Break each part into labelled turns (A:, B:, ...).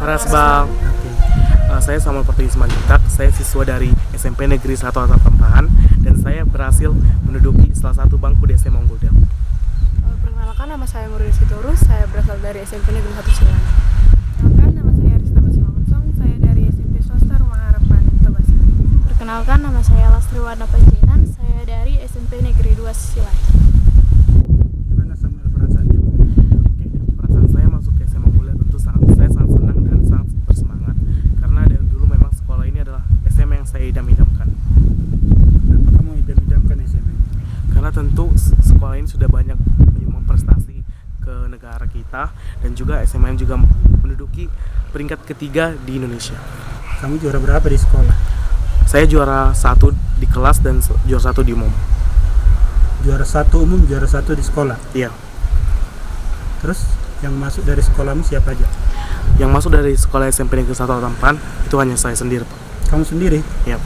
A: Paras Bang.
B: Oke.
A: Saya Samuel Pertiwi Simanjuntak. Saya siswa dari SMP Negeri 1 Atap Tampahan dan saya berhasil menduduki salah satu bangku di SMA Unggul Del.
C: Perkenalkan, nama saya Murni Sitorus. Saya berasal dari SMP Negeri 1 Cilandak. Perkenalkan, nama saya Rista Basimangunsong. Saya dari SMP Swasta Rumah Harapan Tebas.
D: Perkenalkan, nama saya Lastri Warna Panjaitan. Saya dari SMP Negeri 2 Cilacap.
B: Gimana Samuel perasaannya?
A: Oke, perasaan saya masuk ke SMA Unggul Del tentu saya sangat senang dan sangat bersemangat karena dari dulu memang sekolah ini adalah SMA yang saya idam-idamkan.
B: Kenapa kamu idam-idamkan SMA?
A: Karena tentu sekolah ini sudah banyak menyumbang prestasi ke negara kita dan juga SMA ini juga menduduki peringkat ketiga di Indonesia.
B: Kamu juara berapa di sekolah?
A: Saya juara 1 di kelas dan juara 1 di umum.
B: Juara 1 umum, juara 1 di sekolah.
A: Iya.
B: Terus yang masuk dari sekolahmu siapa aja?
A: Yang masuk dari sekolah SMP Negeri 1 Tampahan itu hanya saya sendiri, Pak.
B: Kamu sendiri?
A: Iya.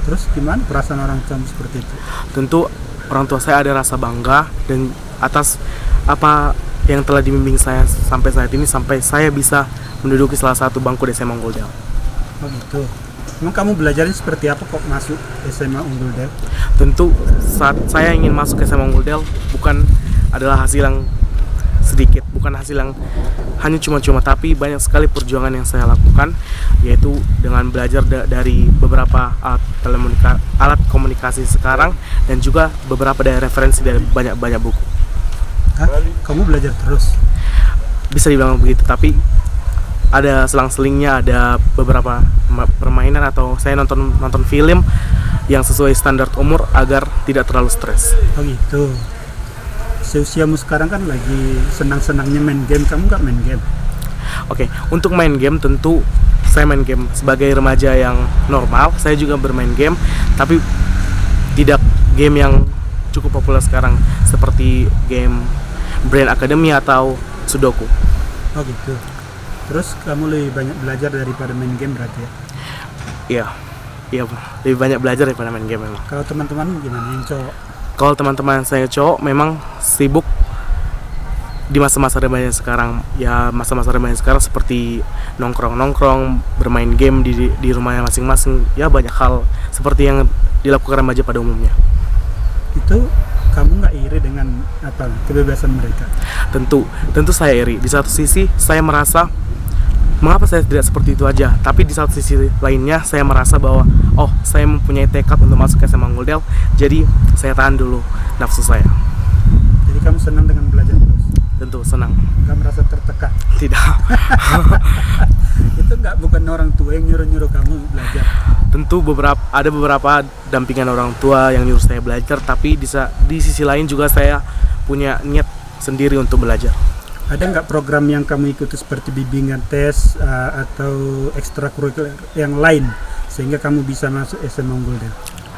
B: Terus gimana perasaan orang tua seperti itu?
A: Tentu orang tua saya ada rasa bangga dan atas apa yang telah dibimbing saya sampai saat ini sampai saya bisa menduduki salah satu bangku di SMA Unggul Del.
B: Oh gitu. Emang kamu belajarnya seperti apa kok masuk SMA Unggul Del?
A: Tentu saat saya ingin masuk ke SMA Unggul Del bukan adalah hasil yang sedikit, bukan hasil yang hanya cuma-cuma, tapi banyak sekali perjuangan yang saya lakukan, yaitu dengan belajar dari beberapa alat komunikasi sekarang dan juga beberapa dari referensi dari banyak buku.
B: Hah? Kamu belajar terus?
A: Bisa dibilang begitu, tapi ada selang-selingnya, ada beberapa permainan atau saya nonton film yang sesuai standar umur agar tidak terlalu stres.
B: Oh gitu. Seusiamu sekarang kan lagi senang-senangnya main game, kamu nggak main game?
A: Oke, untuk main game tentu saya main game sebagai remaja yang normal. Saya juga bermain game, tapi tidak game yang cukup populer sekarang seperti game Brain Academy atau Sudoku.
B: Oh gitu. Terus kamu lebih banyak belajar daripada main game berarti ya?
A: Iya, lebih banyak belajar daripada main game memang.
B: Kalau teman-teman gimana yang cowok?
A: Kalau teman-teman saya cowok memang sibuk di masa-masa remaja sekarang. Ya masa-masa remaja sekarang seperti nongkrong-nongkrong, bermain game di rumahnya masing-masing. Ya banyak hal seperti yang dilakukan remaja pada umumnya.
B: Itu kamu nggak iri dengan apa kebebasan mereka?
A: Tentu saya iri. Di satu sisi saya merasa mengapa saya tidak seperti itu aja. Tapi di satu sisi lainnya saya merasa bahwa saya mempunyai tekad untuk masuk ke SMA Unggul Del. Jadi saya tahan dulu nafsu saya.
B: Jadi kamu senang dengan belajar terus?
A: Tentu senang.
B: Nggak merasa tertekan?
A: Tidak.
B: Itu bukan orang tua yang nyuruh kamu belajar?
A: Tentu ada beberapa dampingan orang tua yang nyuruh saya belajar, tapi di sisi lain juga saya punya niat sendiri untuk belajar.
B: Ada nggak program yang kamu ikuti seperti bimbingan tes atau ekstrakurikuler yang lain sehingga kamu bisa masuk SMA Unggul Del?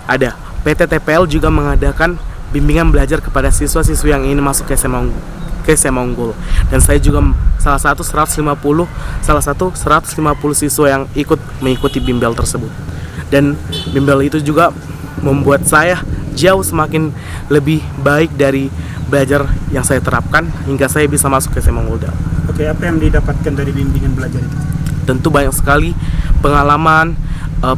A: Ada. PT TPL juga mengadakan bimbingan belajar kepada siswa-siswi yang ingin masuk ke SMA Unggul. Dan saya juga salah satu 150 siswa yang mengikuti bimbel tersebut. Dan bimbel itu juga membuat saya jauh semakin lebih baik dari belajar yang saya terapkan hingga saya bisa masuk ke SMA Unggul Del.
B: Oke, apa yang didapatkan dari bimbingan belajar itu?
A: Tentu banyak sekali pengalaman,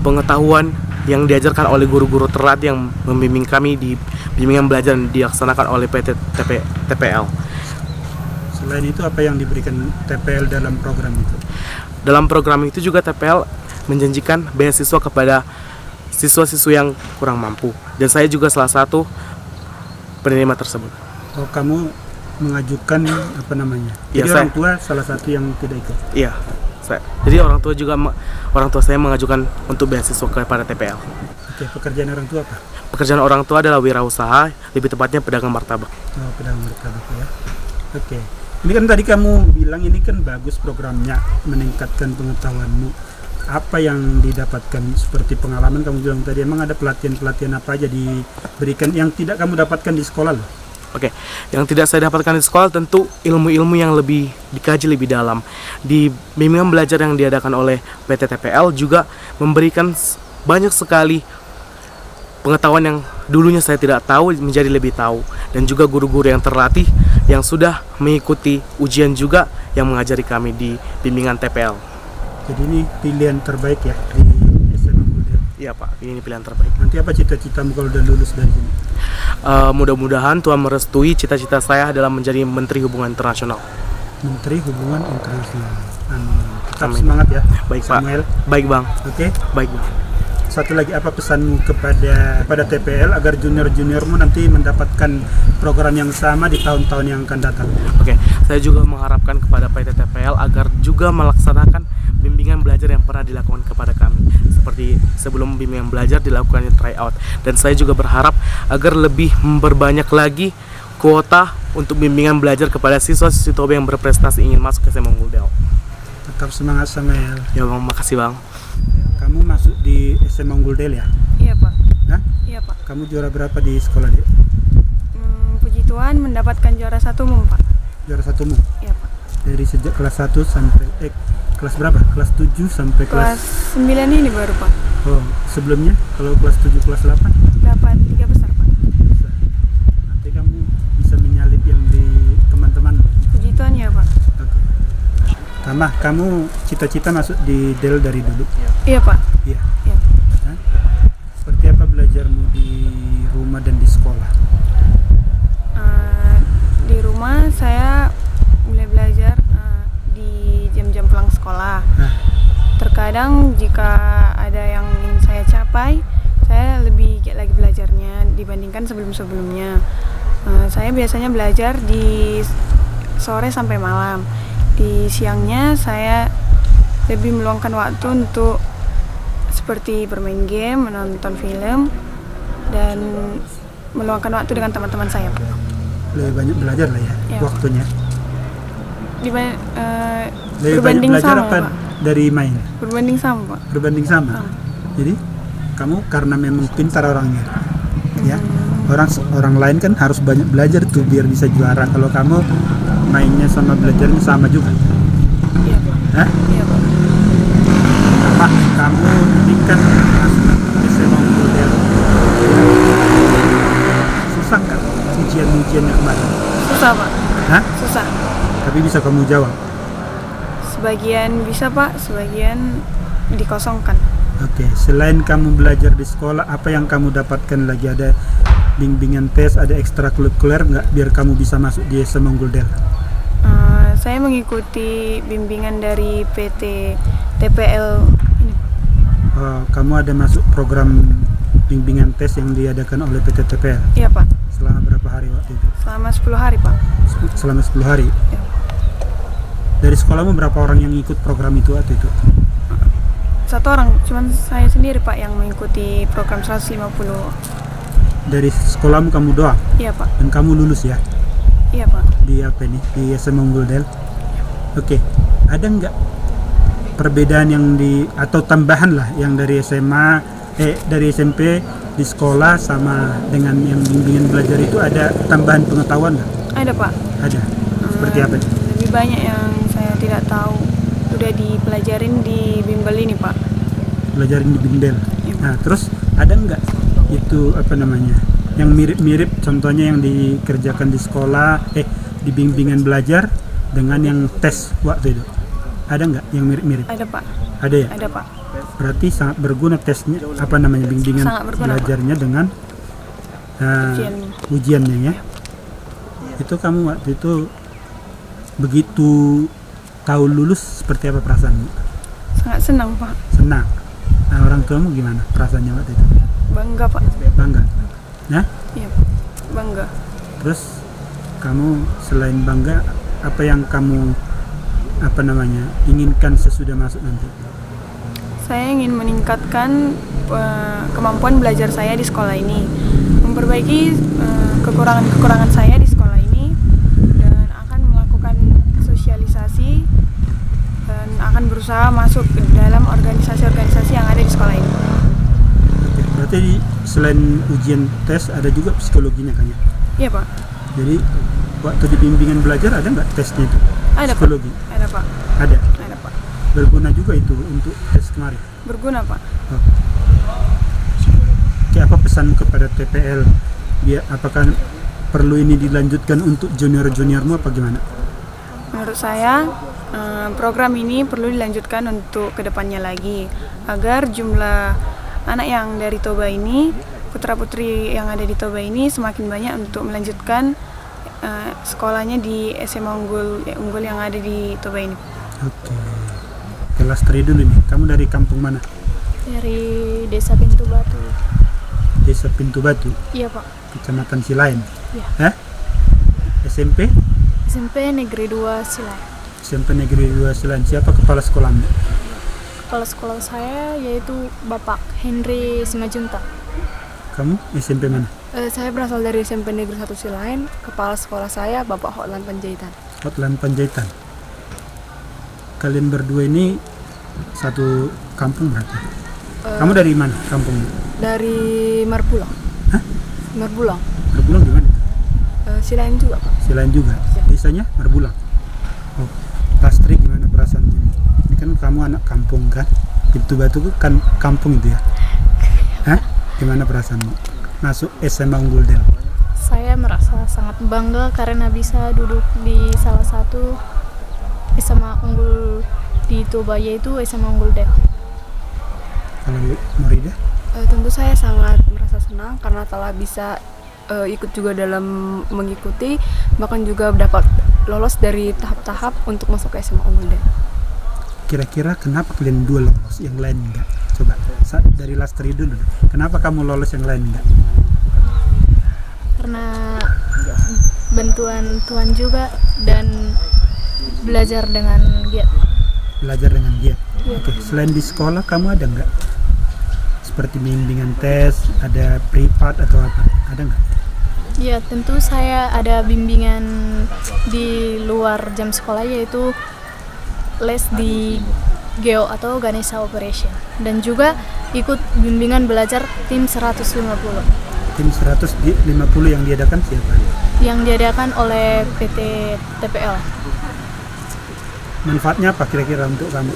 A: pengetahuan yang diajarkan oleh guru-guru terlatih yang membimbing kami di bimbingan belajar yang dilaksanakan oleh PT TPL.
B: Selain itu apa yang diberikan TPL dalam program itu?
A: Dalam program itu juga TPL menjanjikan beasiswa kepada siswa-siswa yang kurang mampu dan saya juga salah satu penerima tersebut.
B: Oh, kamu mengajukan apa namanya?
A: Ya,
B: Jadi orang tua salah satu yang tidak ikut.
A: Iya, jadi orang tua saya mengajukan untuk beasiswa kepada TPL.
B: Oke, pekerjaan orang tua apa?
A: Pekerjaan orang tua adalah wirausaha, lebih tepatnya pedagang martabak.
B: Oh, pedagang martabak ya. Oke. Ini kan tadi kamu bilang ini kan bagus programnya, meningkatkan pengetahuanmu. Apa yang didapatkan seperti pengalaman kamu bilang tadi? Emang ada pelatihan-pelatihan apa aja diberikan yang tidak kamu dapatkan di sekolah loh?
A: Oke, yang tidak saya dapatkan di sekolah tentu ilmu-ilmu yang lebih dikaji lebih dalam. Di bimbingan belajar yang diadakan oleh PT TPL juga memberikan banyak sekali pengetahuan yang dulunya saya tidak tahu menjadi lebih tahu, dan juga guru-guru yang terlatih yang sudah mengikuti ujian juga yang mengajari kami di bimbingan TPL.
B: Jadi ini pilihan terbaik ya di SMA Muldel.
A: Iya Pak, ini pilihan terbaik.
B: Nanti apa cita-citamu kalau udah lulus dari sini?
A: Mudah-mudahan Tuhan merestui cita-cita saya adalah menjadi Menteri Hubungan Internasional.
B: Menteri Hubungan Internasional. Amin. Tetap
A: Amin.
B: semangat ya.
A: Baik Pak.
B: Samuel.
A: Baik Bang.
B: Oke.
A: Baik Bang.
B: Satu lagi, apa pesanmu kepada TPL agar junior-juniormu nanti mendapatkan program yang sama di tahun-tahun yang akan datang?
A: Oke, saya juga mengharapkan kepada PT TPL agar juga melaksanakan bimbingan belajar yang pernah dilakukan kepada kami. Seperti sebelum bimbingan belajar dilakukan tryout. Dan saya juga berharap agar lebih memperbanyak lagi kuota untuk bimbingan belajar kepada siswa-siswi TOB yang berprestasi ingin masuk ke SMA Muldel.
B: Tetap semangat Samuel.
A: Ya Bang, makasih Bang.
B: Kamu masuk di SMA Muldel ya?
C: Iya Pak.
B: Hah?
C: Iya Pak.
B: Kamu juara berapa di sekolah dia?
C: Puji Tuhan mendapatkan juara 1 umum Pak.
B: Juara 1 umum?
C: Iya Pak.
B: Dari sejak kelas 1 sampai kelas berapa? Kelas 7 sampai
C: Kelas 9 ini baru Pak.
B: Oh, sebelumnya kalau kelas 7 kelas 8
C: Dapat 3 besar Pak.
B: bisa. Nanti kamu bisa menyalip yang di teman-teman.
C: Puji Tuhan ya Pak.
B: Oke. Tamah, kamu cita-cita masuk di Del dari dulu?
C: Iya Pak.
B: Iya.
C: Iya.
B: Hah? Seperti apa belajarmu di rumah dan di sekolah?
C: Di rumah saya mulai belajar di jam-jam pulang sekolah.
B: Nah,
C: Terkadang jika ada yang ingin saya capai, saya lebih giat lagi belajarnya dibandingkan sebelum-sebelumnya. Saya biasanya belajar di sore sampai malam. Di siangnya saya lebih meluangkan waktu untuk seperti bermain game, menonton film, dan meluangkan waktu dengan teman-teman saya.
B: lebih banyak belajar lah ya,
C: Ya.
B: waktunya.
C: Lebih banyak
B: Lebih banyak belajar
C: sama,
B: apa
C: Pak.
B: dari main?
C: Berbanding sama Pak.
B: Berbanding sama. Jadi kamu karena memang pintar orangnya, ya. Orang lain kan harus banyak belajar tuh biar bisa juara. Kalau kamu mainnya sama belajarnya sama juga.
C: Iya Pak.
B: Hah?
C: Iya Pak.
B: Pak, kamu ini kan masuk SMA Muldel. Susah nggak ujian-ujiannya kemarin?
C: Susah Pak.
B: Hah?
C: Susah.
B: Tapi bisa kamu jawab.
C: Sebagian bisa Pak, sebagian dikosongkan.
B: Oke, selain kamu belajar di sekolah, apa yang kamu dapatkan lagi? Ada bimbingan tes, ada ekstrakurikuler nggak biar kamu bisa masuk di SMA Muldel?
C: Saya mengikuti bimbingan dari PT TPL ini.
B: Kamu ada masuk program bimbingan tes yang diadakan oleh PT TPL
C: Iya Pak.
B: selama berapa hari waktu itu?
C: Selama 10 hari Pak.
B: Selama 10 hari.
C: Ya.
B: Dari sekolahmu berapa orang yang ikut program itu waktu itu?
C: 1 orang, cuman saya sendiri Pak yang mengikuti program 150.
B: Dari sekolahmu kamu doang
C: Iya Pak.
B: dan kamu lulus ya
C: Iya Pak.
B: di apa nih di SMA Muldel? Oke, ada nggak perbedaan yang atau tambahan lah yang dari dari SMP di sekolah sama dengan yang bimbingan belajar itu, ada tambahan pengetahuan nggak?
C: Ada Pak.
B: Ada. Seperti apa?
C: Lebih banyak yang saya tidak tahu udah dipelajarin di bimbel ini Pak.
B: Pelajarin di bimbel.
C: Iya.
B: Nah, terus ada nggak itu apa namanya yang mirip-mirip, contohnya yang dikerjakan di sekolah, di bimbingan belajar dengan yang tes waktu itu? Ada nggak yang mirip-mirip?
C: Ada Pak.
B: Ada ya?
C: Ada Pak.
B: Berarti sangat berguna tesnya, apa namanya, bimbingan
C: Sangat berguna,
B: belajarnya dengan
C: Ujiannya.
B: ujiannya ya. Itu kamu waktu itu begitu tahu lulus, seperti apa perasaanmu?
C: Sangat senang Pak.
B: Senang. Nah, orang tuamu gimana perasaannya waktu itu?
C: Bangga Pak.
B: Bangga. Ya?
C: Iya. Bangga.
B: Terus kamu selain bangga, apa yang kamu inginkan sesudah masuk nanti?
C: Saya ingin meningkatkan kemampuan belajar saya di sekolah ini, memperbaiki kekurangan-kekurangan saya di sekolah ini, dan akan melakukan sosialisasi dan akan berusaha masuk ke dalam organisasi-organisasi yang ada di sekolah ini.
B: Oke, berarti selain ujian tes ada juga psikologinya kan ya?
C: Iya Pak.
B: Jadi waktu di bimbingan belajar ada nggak tesnya itu?
C: Ada
B: Psikologi?
C: Pak. Ada Pak.
B: Ada.
C: Ada Pak.
B: Berguna juga itu untuk tes kemarin.
C: Berguna Pak.
B: Oh. Oke, apa pesan kepada TPL? Apakah perlu ini dilanjutkan untuk junior-juniormu apa gimana?
C: Menurut saya, program ini perlu dilanjutkan untuk kedepannya lagi agar jumlah anak yang dari Toba ini, putra-putri yang ada di Toba ini semakin banyak untuk melanjutkan sekolahnya di SMA unggul yang ada di Toba ini.
B: Oke. Kelas 3 dulu nih. Kamu dari kampung mana?
D: Dari Desa Pintu Batu.
B: Desa Pintu Batu,
D: Iya Pak.
B: Kecamatan Silain.
D: Iya.
B: Hah? SMP?
D: SMP Negeri 2 Silai.
B: SMP Negeri 2 Silain. Siapa kepala sekolahmu?
D: Kepala sekolah saya yaitu Bapak Henry Simajunta.
B: Kamu SMP mana?
E: Saya berasal dari SMP Negeri 1 Silain. Kepala sekolah saya Bapak Hotlan Panjaitan.
B: Hotlan Panjaitan. Kalian berdua ini satu kampung berarti? Kamu dari mana kampungnya?
E: Dari Marpulang.
B: Hah?
E: Marpulang.
B: Marbulang di mana?
E: Silain juga Pak.
B: Silain juga. Desanya Marbulang. Oh, Lastri gimana perasaan ini? Ini kan kamu anak kampung kan? Pintu Batu kan kampung itu ya? Hah? Gimana perasaanmu? Masuk SMA Unggul Del.
D: Saya merasa sangat bangga karena bisa duduk di salah satu SMA unggul di Toba, yaitu SMA Unggul Del.
B: Kalau Morida?
E: Tentu saya sangat merasa senang karena telah bisa ikut juga dalam mengikuti, bahkan juga dapat lolos dari tahap-tahap untuk masuk ke SMA Unggul Del.
B: Kira-kira kenapa kalian dua lolos, yang lain enggak? Coba dari Lastri dulu. Kenapa kamu lolos, yang lain enggak?
D: Karena bantuan Tuhan juga dan belajar dengan giat.
B: Belajar dengan dia.
D: Iya.
B: Oke, selain di sekolah kamu ada enggak? Seperti bimbingan tes, ada privat atau apa? Ada enggak?
D: Ya, tentu saya ada bimbingan di luar jam sekolah, yaitu les di Geo atau Ganesha Operation, dan juga ikut bimbingan belajar tim 150
B: Tim 150 yang diadakan siapa?
D: yang diadakan oleh PT TPL.
B: Manfaatnya apa kira-kira untuk kamu?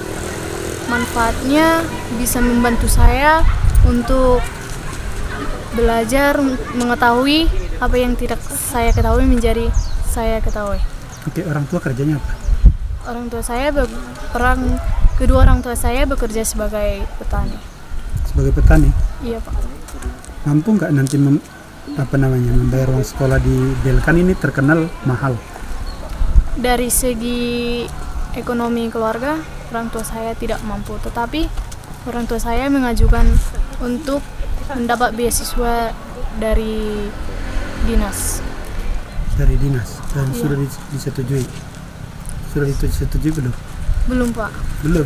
D: Manfaatnya bisa membantu saya untuk belajar mengetahui apa yang tidak saya ketahui menjadi saya ketahui.
B: Oke, orang tua kerjanya apa?
D: Kedua orang tua saya bekerja sebagai petani.
B: Sebagai petani.
D: Iya Pak.
B: Mampu nggak nanti membayar uang sekolah di Del? Kan ini terkenal mahal.
D: Dari segi ekonomi keluarga, orang tua saya tidak mampu, tetapi orang tua saya mengajukan untuk mendapat beasiswa dari dinas.
B: Dari dinas dan
D: Iya.
B: sudah disetujui. Sudah disetujui belum?
D: Belum Pak.
B: Belum.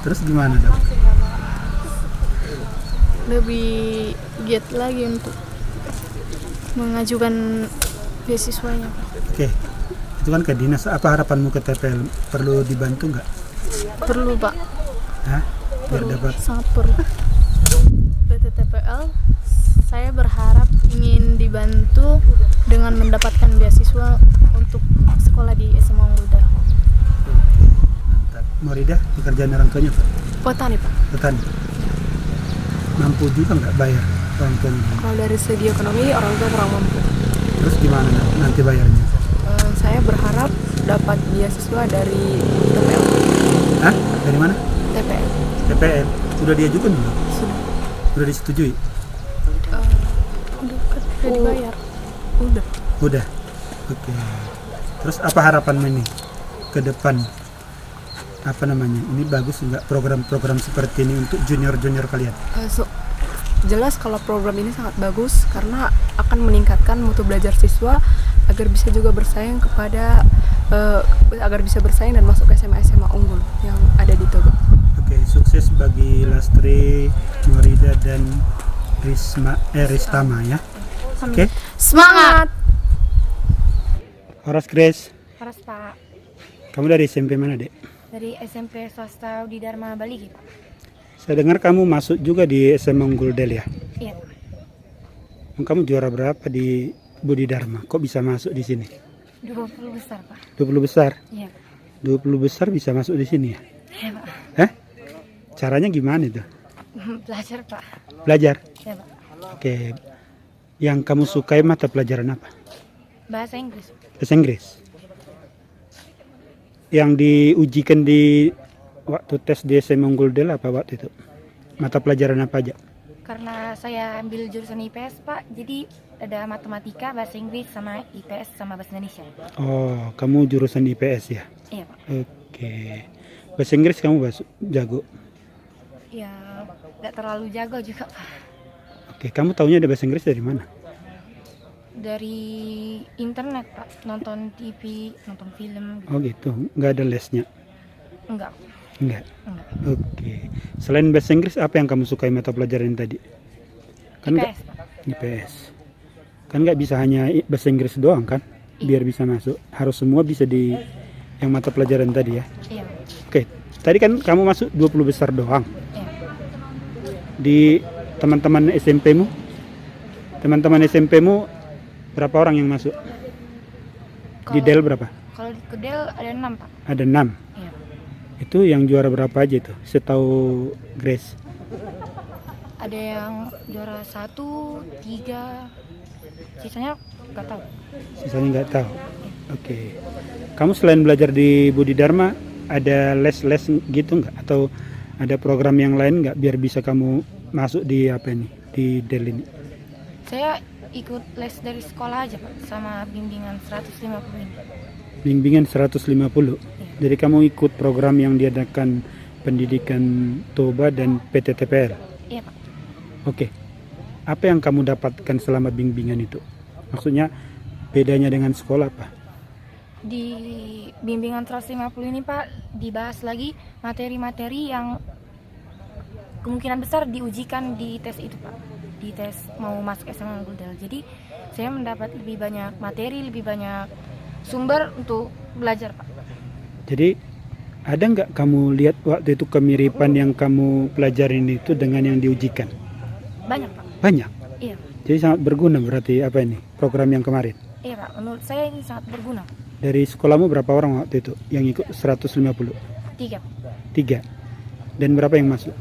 B: Terus gimana dong?
D: Lebih giat lagi untuk mengajukan beasiswanya Pak.
B: Oke, itu kan ke dinas. Apa harapanmu ke TPL? Perlu dibantu nggak?
D: Perlu Pak.
B: Hah? Biar
D: Perlu,
B: dapat.
D: sangat perlu. PT TPL, saya berharap ingin dibantu dengan mendapatkan beasiswa untuk sekolah di SMA Unggul Del.
B: Mantap. Morida, pekerjaan orang tuanya Pak?
E: Petani Pak.
B: Petani. Mampu juga nggak bayar orang tuanya?
E: Kalau dari segi ekonomi orang tua kurang mampu.
B: Terus gimana nanti bayarnya?
E: Saya berharap dapat beasiswa dari TPL.
B: Hah? Dari mana?
E: TPL.
B: TPL. Sudah diajukan belum?
E: Sudah.
B: Sudah disetujui?
D: Udah dibayar.
E: Udah.
B: Udah. Oke. Terus apa harapanmu ini ke depan? Apa namanya? Ini bagus nggak program-program seperti ini untuk junior-junior kalian?
E: Jelas kalau program ini sangat bagus karena akan meningkatkan mutu belajar siswa agar bisa juga bersaing dan masuk ke SMA unggul yang ada di Toba.
B: Oke, sukses bagi Lastri, Morida dan Ristama ya. Oke.
D: Semangat!
B: Horas Grace,
F: Horas Pak,
B: kamu dari SMP mana, Dek?
F: dari SMP swasta di Dharma Bali Pak.
B: Saya dengar kamu masuk juga di SMA Unggul Del ya.
F: Iya,
B: Kamu juara berapa di Budi Dharma? Kok bisa masuk di sini?
F: 20 besar Pak.
B: 20 besar.
F: Iya,
B: 20 besar bisa masuk di sini ya?
F: iya Pak.
B: Hah? Caranya gimana itu?
F: Belajar Pak.
B: Belajar.
F: Iya Pak.
B: Oke. Yang kamu sukai mata pelajaran apa?
F: Bahasa Inggris.
B: Bahasa Inggris. Yang diujikan di waktu tes di SMA Unggul Del apa waktu itu? Mata pelajaran apa aja?
F: Karena saya ambil jurusan IPS Pak, jadi ada matematika, bahasa Inggris, sama IPS sama bahasa Indonesia.
B: Oh, kamu jurusan IPS ya?
F: Iya Pak.
B: Oke. Bahasa Inggris kamu jago?
F: Ya nggak terlalu jago juga Pak.
B: Oke, kamu taunya ada bahasa Inggris dari mana?
F: Dari internet Pak, nonton TV, nonton film.
B: Oh gitu, nggak ada lesnya?
F: Enggak.
B: Enggak.
F: Enggak.
B: Oke. Selain bahasa Inggris, apa yang kamu sukai mata pelajaran tadi? Kan nggak
F: IPS Pak.
B: IPS. Kan nggak bisa hanya bahasa Inggris doang kan? Biar bisa masuk, harus semua bisa di yang mata pelajaran tadi ya.
F: Iya.
B: Oke. Tadi kan kamu masuk 20 besar doang.
F: Iya.
B: Di teman-teman SMP-mu? Teman-teman SMP-mu berapa orang yang masuk? Di
F: Kalau-
B: Del berapa?
F: Kalau di Kedel ada 6 Pak.
B: Ada 6.
F: Iya.
B: Itu yang juara berapa aja itu? Setahu Grace.
F: Ada yang juara 1, 3, sisanya nggak tahu.
B: Sisanya nggak tahu. Oke. Kamu selain belajar di Budi Dharma, ada les-les gitu nggak? Atau ada program yang lain nggak biar bisa kamu masuk di apa ini? Di Del ini?
F: Saya ikut les dari sekolah aja Pak, sama bimbingan 150 ini.
B: Bimbingan 150. Jadi kamu ikut program yang diadakan Pendidikan Toba dan PT TPL.
F: Iya Pak.
B: Oke. Apa yang kamu dapatkan selama bimbingan itu? Maksudnya bedanya dengan sekolah apa?
F: Di bimbingan 150 ini Pak, dibahas lagi materi-materi yang kemungkinan besar diujikan di tes itu Pak. Di tes mau masuk SMA Unggul Del. Jadi saya mendapat lebih banyak materi, lebih banyak sumber untuk belajar Pak.
B: Jadi ada nggak kamu lihat waktu itu kemiripan yang kamu pelajarin itu dengan yang diujikan?
F: Banyak Pak.
B: Banyak.
F: Iya.
B: Jadi sangat berguna berarti apa ini program yang kemarin?
F: Iya Pak, menurut saya ini sangat berguna.
B: Dari sekolahmu berapa orang waktu itu yang ikut 150?
F: 3 Pak.
B: 3. Dan berapa yang masuk?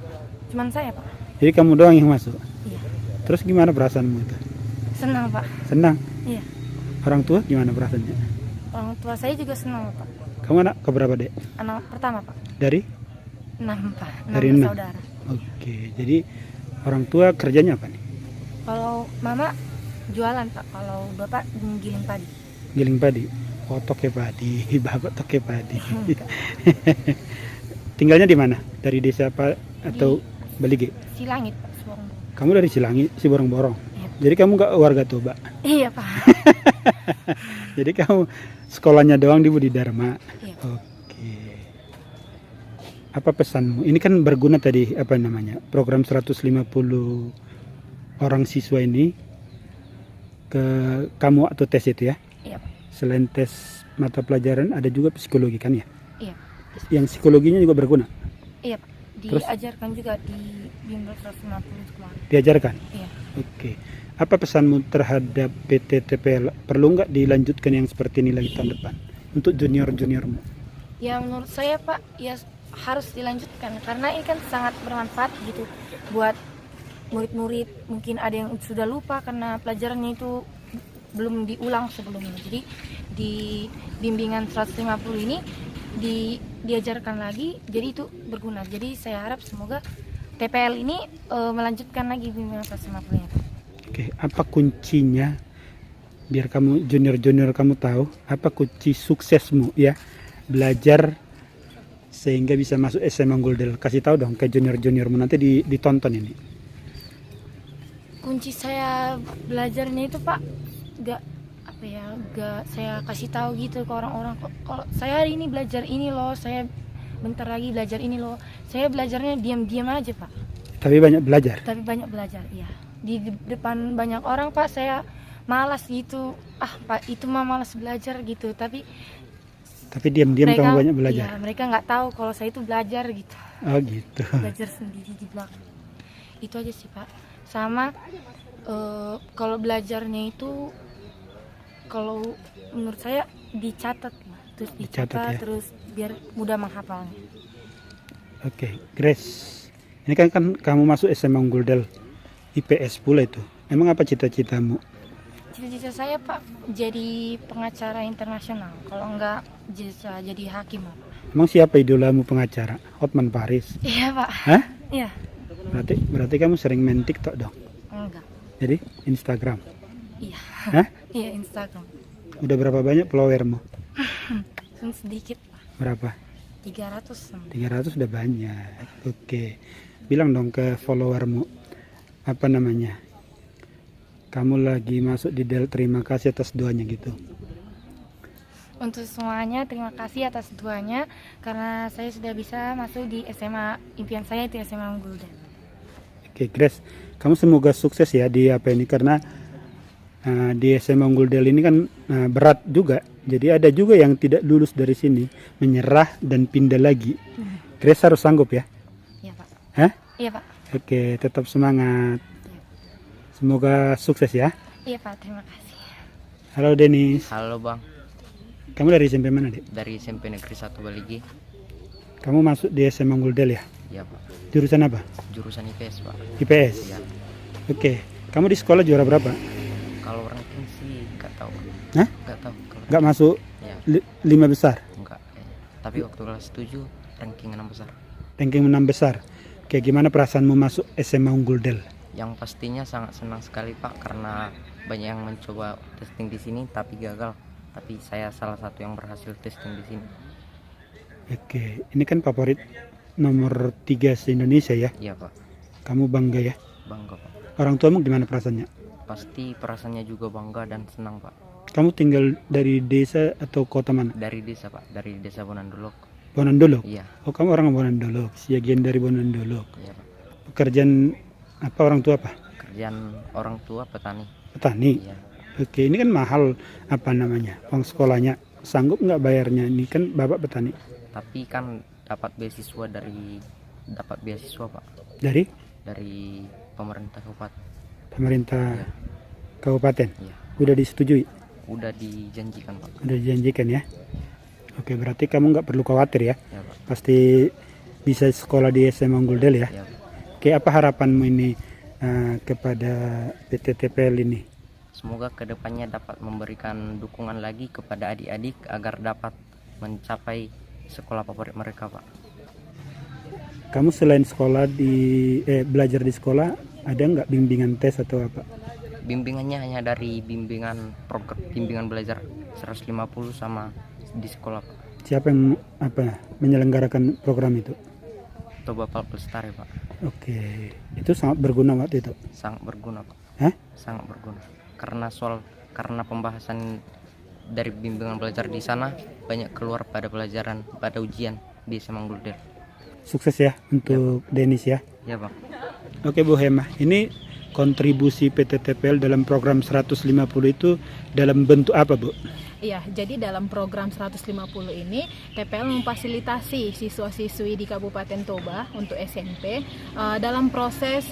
F: Cuman saya Pak.
B: Jadi kamu doang yang masuk.
F: Iya.
B: Terus gimana perasaanmu itu?
F: Senang Pak.
B: Senang?
F: Iya.
B: Orang tua gimana perasaannya?
F: Orang tua saya juga senang Pak.
B: Kamu anak keberapa dek?
F: Anak pertama Pak.
B: Dari?
F: 6 Pak. 6
B: Dari 6.
F: bersaudara.
B: Oke, jadi orang tua kerjanya apa nih?
F: Kalau mama jualan Pak, kalau bapak giling padi.
B: Giling padi. Oh, toke padi, bapak toke padi. Tinggalnya di mana? Dari desa apa atau Balige?
F: Silangit Pak, Suwong.
B: Kamu dari Silangit, Siborong-Borong.
F: Iya.
B: Jadi kamu nggak warga Toba.
F: Iya Pak.
B: Jadi kamu sekolahnya doang di Budi Dharma.
F: Iya.
B: Oke. Apa pesanmu? Ini kan berguna tadi apa namanya? Program 150 orang siswa ini ke kamu atau tes itu ya?
F: Iya Pak.
B: Selain tes mata pelajaran ada juga psikologi kan ya?
F: Iya.
B: Yang psikologinya juga berguna.
F: Iya Pak.
B: Terus?
F: Diajarkan juga di bimbel 150 itu kemarin.
B: Diajarkan.
F: Iya.
B: Oke. Apa pesanmu terhadap PT TPL? Perlu nggak dilanjutkan yang seperti ini lagi tahun depan untuk junior-juniormu?
F: Ya menurut saya Pak, ya harus dilanjutkan karena ini kan sangat bermanfaat gitu buat murid-murid. Mungkin ada yang sudah lupa karena pelajarannya itu belum diulang sebelumnya. Jadi di bimbingan 150 ini diajarkan lagi, jadi itu berguna. Jadi saya harap semoga TPL ini melanjutkan lagi bimbingan 150 nya.
B: Oke, apa kuncinya biar kamu junior-junior kamu tahu apa kunci suksesmu ya belajar sehingga bisa masuk SMA Unggul Del? Kasih tahu dong ke junior-juniormu nanti ditonton ini.
F: Kunci saya belajarnya itu Pak, gak saya kasih tahu gitu ke orang-orang. Kalau saya hari ini belajar ini loh, saya bentar lagi belajar ini loh. Saya belajarnya diam-diam aja Pak.
B: Tapi banyak belajar.
F: Tapi banyak belajar, iya. Di depan banyak orang Pak, saya malas gitu. Pak itu mah malas belajar gitu. Tapi
B: diam-diam kamu banyak belajar.
F: Iya, mereka nggak tahu kalau saya itu belajar gitu.
B: Oh gitu.
F: Belajar sendiri di belakang. Itu aja sih Pak. Sama kalau belajarnya itu, kalau menurut saya dicatat, terus
B: Dicatat, ya.
F: terus biar mudah menghafalnya.
B: Oke, Grace. Ini kan kamu masuk SMA Unggul Del IPS pula itu. Emang apa cita-citamu
F: Cita-cita saya Pak jadi pengacara internasional. Kalau enggak bisa jadi hakim Pak.
B: Emang siapa idolamu pengacara? Hotman Paris.
F: Iya Pak.
B: Hah?
F: Iya.
B: Berarti kamu sering main TikTok dong?
F: Enggak.
B: Jadi Instagram.
F: Iya.
B: Hah?
F: Iya Instagram.
B: Udah berapa banyak followermu?
F: Sedikit Pak.
B: Berapa?
F: 300.
B: 300 udah banyak. Oke. Bilang dong ke followermu. Apa namanya? Kamu lagi masuk di Del, terima kasih atas doanya gitu.
F: Untuk semuanya terima kasih atas doanya karena saya sudah bisa masuk di SMA impian saya itu SMA Unggul Del.
B: Oke, Grace, kamu semoga sukses ya di apa ini karena di SMA Unggul Del ini kan berat juga. Jadi ada juga yang tidak lulus dari sini, menyerah dan pindah lagi. Grace harus sanggup ya.
F: Iya Pak.
B: Hah?
F: Iya Pak.
B: Oke, tetap semangat. Semoga sukses ya.
F: Iya Pak, terima kasih.
B: Halo Denis.
G: Halo Bang,
B: Kamu dari SMP mana, Dek?
G: dari SMP Negeri 1 Baligi.
B: Kamu masuk di SMA Unggul Del ya?
G: Ya Pak,
B: Jurusan apa?
G: jurusan IPS Pak.
B: IPS.
G: Ya,
B: Oke. Kamu di sekolah juara berapa?
G: kalau ranking sih nggak tahu.
B: Hah?
G: Nggak tahu. Kalau
B: Nggak masuk
G: Ya,
B: 5 besar.
G: enggak. Tapi waktu kelas 7 ranking 6 besar.
B: Ranking 6 besar. Oke, gimana perasaanmu masuk SMA Unggul Del?
G: Yang pastinya sangat senang sekali Pak karena banyak yang mencoba testing di sini tapi gagal. Tapi saya salah satu yang berhasil testing di sini.
B: Oke, ini kan favorit nomor 3 se-Indonesia ya.
G: Iya Pak,
B: Kamu bangga ya.
G: bangga Pak.
B: Orang tuamu gimana perasaannya?
G: Pasti perasaannya juga bangga dan senang Pak.
B: Kamu tinggal dari desa atau kota mana?
G: Dari desa Pak, dari desa Bonandolok.
B: Bonandolok.
G: Iya,
B: Oh, kamu orang Bonandolok. Sebagian dari Bonandolok.
G: iya Pak.
B: Pekerjaan apa orang tua apa?
G: Kerjaan orang tua petani.
B: Petani.
G: Iya.
B: Oke, ini kan mahal apa namanya? Uang sekolahnya. Sanggup nggak bayarnya? Ini kan bapak petani.
G: Tapi kan dapat beasiswa Pak
B: Dari
G: dari pemerintah kabupaten.
B: pemerintah
G: Iya.
B: kabupaten.
G: Iya.
B: Udah disetujui?
G: Udah dijanjikan Pak.
B: Udah dijanjikan ya? Oke, berarti kamu nggak perlu khawatir ya?
G: Ya Pak.
B: Pasti bisa sekolah di SMA Unggul Del ya?
G: Ya Pak.
B: Oke, apa harapanmu ini kepada PT TPL ini?
G: Semoga kedepannya dapat memberikan dukungan lagi kepada adik-adik agar dapat mencapai sekolah favorit mereka Pak.
B: Kamu selain sekolah belajar di sekolah, ada nggak bimbingan tes atau apa?
G: Bimbingannya hanya dari bimbingan belajar 150 sama di sekolah Pak.
B: Siapa yang menyelenggarakan program itu?
G: Atau Bapak Pelestari Pak.
B: Oke, itu sangat berguna waktu itu.
G: Sangat berguna Pak.
B: Hah?
G: Sangat berguna. Karena pembahasan dari bimbingan belajar di sana banyak keluar pada pelajaran pada ujian di SMA Unggul Del.
B: Sukses ya untuk Denis ya.
G: Ya Pak.
B: Oke Bu Hema, ini kontribusi PT TPL dalam program 150 itu dalam bentuk apa Bu?
D: Iya, jadi dalam program 150 ini TPL memfasilitasi siswa-siswi di Kabupaten Toba untuk SMP dalam proses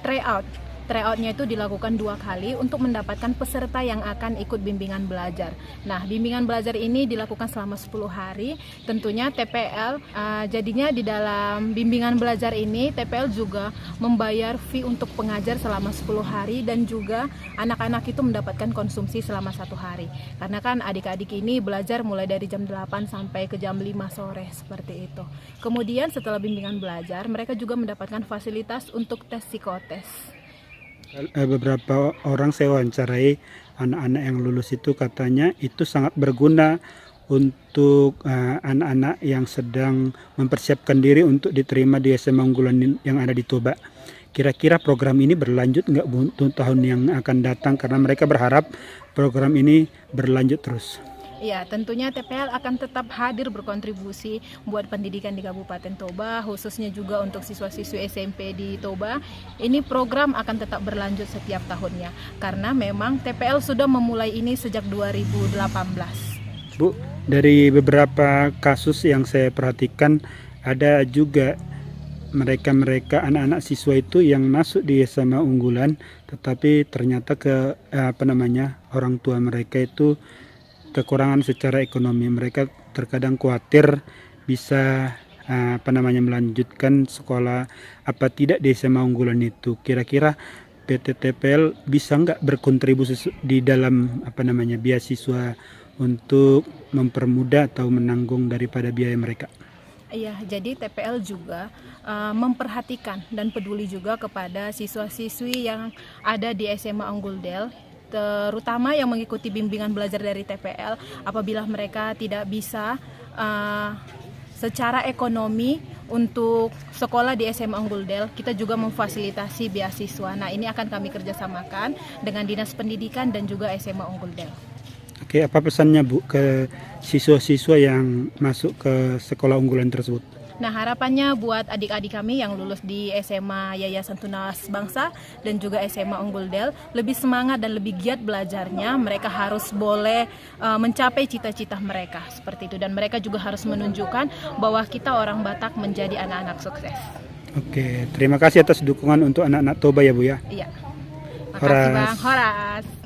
D: tryout. Tryoutnya itu dilakukan 2 kali untuk mendapatkan peserta yang akan ikut bimbingan belajar. Nah, bimbingan belajar ini dilakukan selama 10 hari. Tentunya TPL jadinya di dalam bimbingan belajar ini TPL juga membayar fee untuk pengajar selama 10 hari dan juga anak-anak itu mendapatkan konsumsi selama 1 hari. Karena kan adik-adik ini belajar mulai dari jam 8 sampai ke jam 5 sore seperti itu. Kemudian setelah bimbingan belajar, mereka juga mendapatkan fasilitas untuk tes psikotes.
B: Beberapa orang saya wawancarai anak-anak yang lulus itu katanya itu sangat berguna untuk anak-anak yang sedang mempersiapkan diri untuk diterima di SMA unggulan yang ada di Toba. Kira-kira program ini berlanjut nggak untuk tahun yang akan datang karena mereka berharap program ini berlanjut terus.
D: Ya, tentunya TPL akan tetap hadir berkontribusi buat pendidikan di Kabupaten Toba, khususnya juga untuk siswa-siswi SMP di Toba. Ini program akan tetap berlanjut setiap tahunnya, karena memang TPL sudah memulai ini sejak 2018.
B: Bu, dari beberapa kasus yang saya perhatikan, ada juga mereka anak-anak siswa itu yang masuk di SMA unggulan, tetapi ternyata orang tua mereka itu kekurangan secara ekonomi. Mereka terkadang khawatir bisa melanjutkan sekolah apa tidak di SMA unggulan itu. Kira-kira PT TPL bisa nggak berkontribusi di dalam beasiswa untuk mempermudah atau menanggung daripada biaya mereka?
H: Iya, jadi TPL juga memperhatikan dan peduli juga kepada siswa-siswi yang ada di SMA Unggul Del, terutama yang mengikuti bimbingan belajar dari TPL. Apabila mereka tidak bisa secara ekonomi untuk sekolah di SMA Unggul Del, kita juga memfasilitasi beasiswa. Nah, ini akan kami kerjasamakan dengan Dinas Pendidikan dan juga SMA Unggul Del.
B: Oke, apa pesannya Bu ke siswa-siswa yang masuk ke sekolah unggulan tersebut?
H: Nah, harapannya buat adik-adik kami yang lulus di SMA Yayasan Tunas Bangsa dan juga SMA Unggul Del lebih semangat dan lebih giat belajarnya. Mereka harus boleh mencapai cita-cita mereka seperti itu, dan mereka juga harus menunjukkan bahwa kita orang Batak menjadi anak-anak sukses.
B: Oke, terima kasih atas dukungan untuk anak-anak Toba ya Bu ya.
H: Iya. Makasih
B: Horas.
H: Bang. Horas.